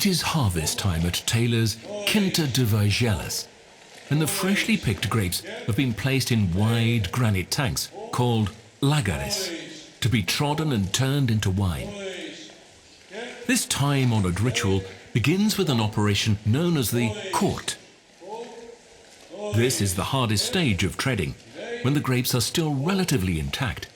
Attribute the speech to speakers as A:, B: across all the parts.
A: It is harvest time at Taylor's Quinta de Vigelas, and the freshly picked grapes have been placed in wide granite tanks called lagares to be trodden and turned into wine. This time-honored ritual begins with an operation known as the court. This is the hardest stage of treading, when the grapes are still relatively intact.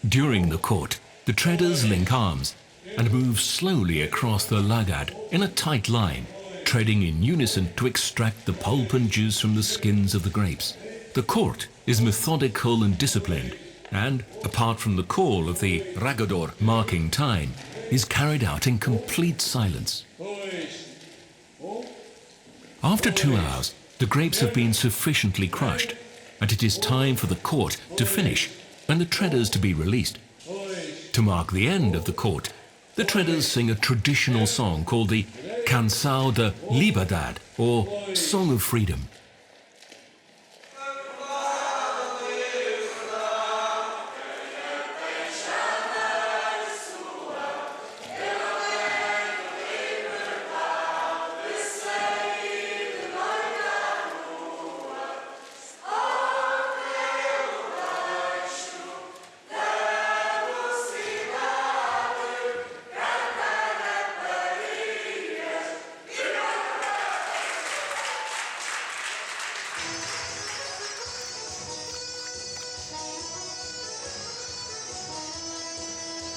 A: During the court, the treaders link arms and move slowly across the lagad in a tight line, treading in unison to extract the pulp and juice from the skins of the grapes. The court is methodical and disciplined, and, apart from the call of the ragador marking time, is carried out in complete silence. After 2 hours, the grapes have been sufficiently crushed, and it is time for the court to finish and the treaders to be released. To mark the end of the court, the treaders sing a traditional song called the Canção de Liberdade, or Song of Freedom.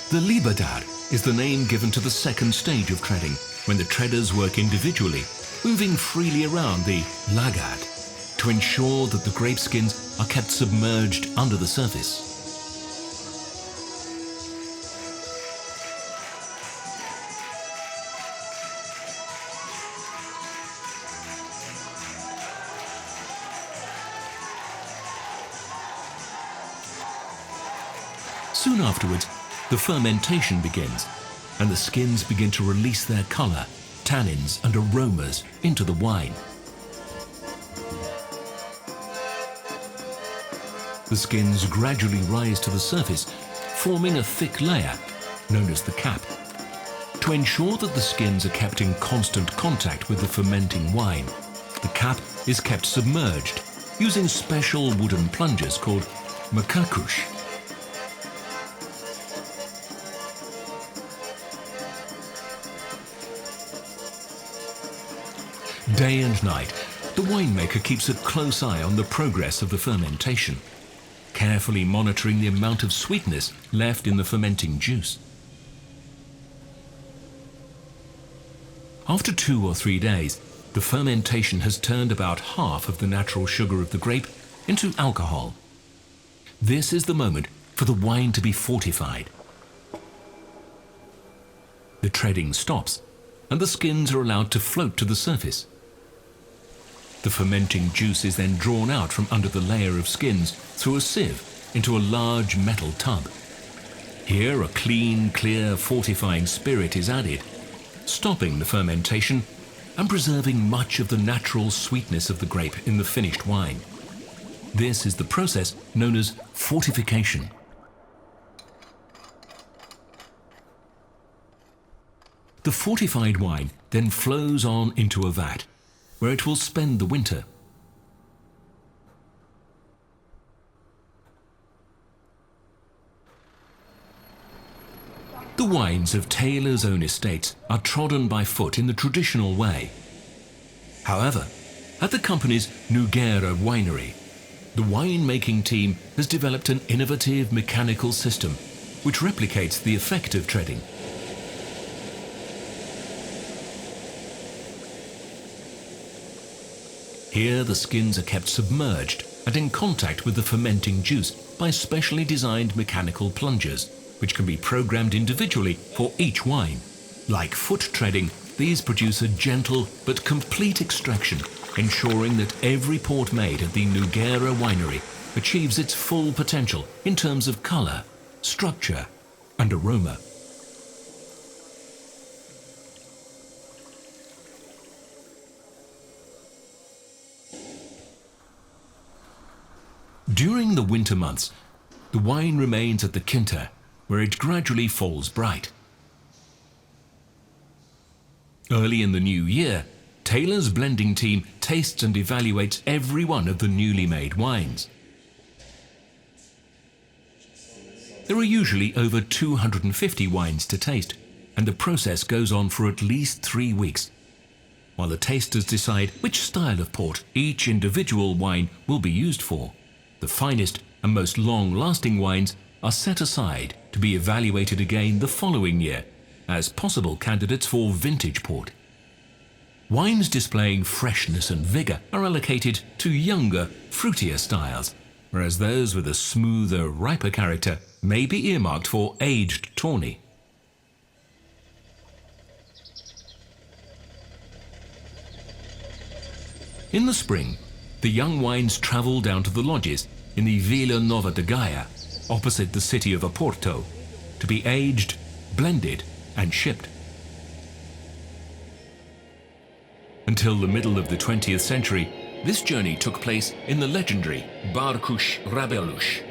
A: The Liberdade is the name given to the second stage of treading, when the treaders work individually, moving freely around the lagad to ensure that the grape skins are kept submerged under the surface. Soon afterwards, the fermentation begins, and the skins begin to release their color, tannins, and aromas into the wine. The skins gradually rise to the surface, forming a thick layer, known as the cap. To ensure that the skins are kept in constant contact with the fermenting wine, the cap is kept submerged using special wooden plungers called macacos. Day and night, the winemaker keeps a close eye on the progress of the fermentation, carefully monitoring the amount of sweetness left in the fermenting juice. After 2 or 3 days, the fermentation has turned about half of the natural sugar of the grape into alcohol. This is the moment for the wine to be fortified. The treading stops, and the skins are allowed to float to the surface. The fermenting juice is then drawn out from under the layer of skins through a sieve into a large metal tub. Here a clean, clear, fortifying spirit is added, stopping the fermentation and preserving much of the natural sweetness of the grape in the finished wine. This is the process known as fortification. The fortified wine then flows on into a vat, where it will spend the winter. The wines of Taylor's own estates are trodden by foot in the traditional way. However, at the company's Nogueira winery, the winemaking team has developed an innovative mechanical system which replicates the effect of treading. Here the skins are kept submerged and in contact with the fermenting juice by specially designed mechanical plungers, which can be programmed individually for each wine. Like foot treading, these produce a gentle but complete extraction, ensuring that every port made at the Nogueira winery achieves its full potential in terms of color, structure, and aroma. During the winter months, the wine remains at the Quinta, where it gradually falls bright. Early in the new year, Taylor's blending team tastes and evaluates every one of the newly made wines. There are usually over 250 wines to taste, and the process goes on for at least 3 weeks, while the tasters decide which style of port each individual wine will be used for. The finest and most long-lasting wines are set aside to be evaluated again the following year as possible candidates for vintage port. Wines displaying freshness and vigour are allocated to younger, fruitier styles, whereas those with a smoother, riper character may be earmarked for aged tawny. In the spring, the young wines travel down to the lodges in the Vila Nova de Gaia, opposite the city of Oporto, to be aged, blended and shipped. Until the middle of the 20th century, this journey took place in the legendary Barcos Rabelais.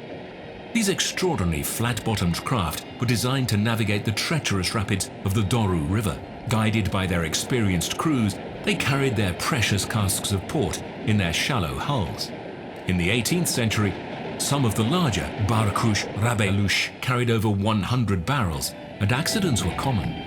A: These extraordinary flat-bottomed craft were designed to navigate the treacherous rapids of the Douro River. Guided by their experienced crews, they carried their precious casks of port in their shallow hulls. In the 18th century, some of the larger Barcos Rabelais carried over 100 barrels, and accidents were common.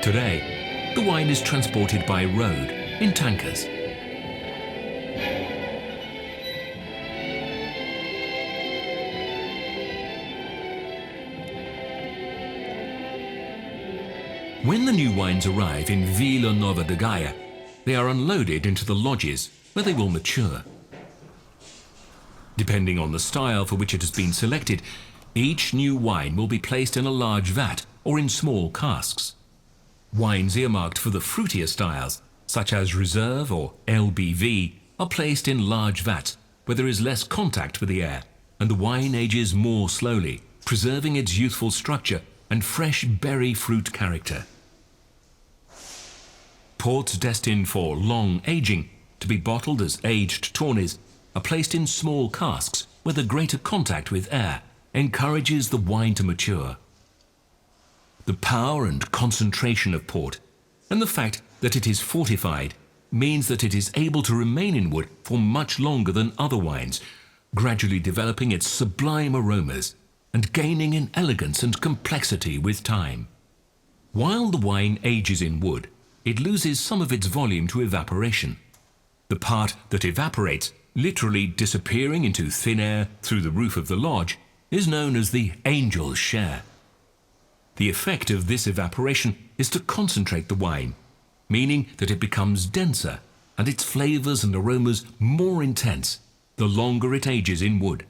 A: Today, the wine is transported by road in tankers. When the new wines arrive in Vila Nova de Gaia, they are unloaded into the lodges where they will mature. Depending on the style for which it has been selected, each new wine will be placed in a large vat or in small casks. Wines earmarked for the fruitier styles, such as Reserve or LBV, are placed in large vats where there is less contact with the air, and the wine ages more slowly, preserving its youthful structure and fresh berry fruit character. Ports destined for long aging, to be bottled as aged tawnies, are placed in small casks where the greater contact with air encourages the wine to mature. The power and concentration of port, and the fact that it is fortified, means that it is able to remain in wood for much longer than other wines, gradually developing its sublime aromas and gaining in elegance and complexity with time. While the wine ages in wood, it loses some of its volume to evaporation. The part that evaporates, literally disappearing into thin air through the roof of the lodge, is known as the angel's share. The effect of this evaporation is to concentrate the wine, meaning that it becomes denser and its flavors and aromas more intense the longer it ages in wood.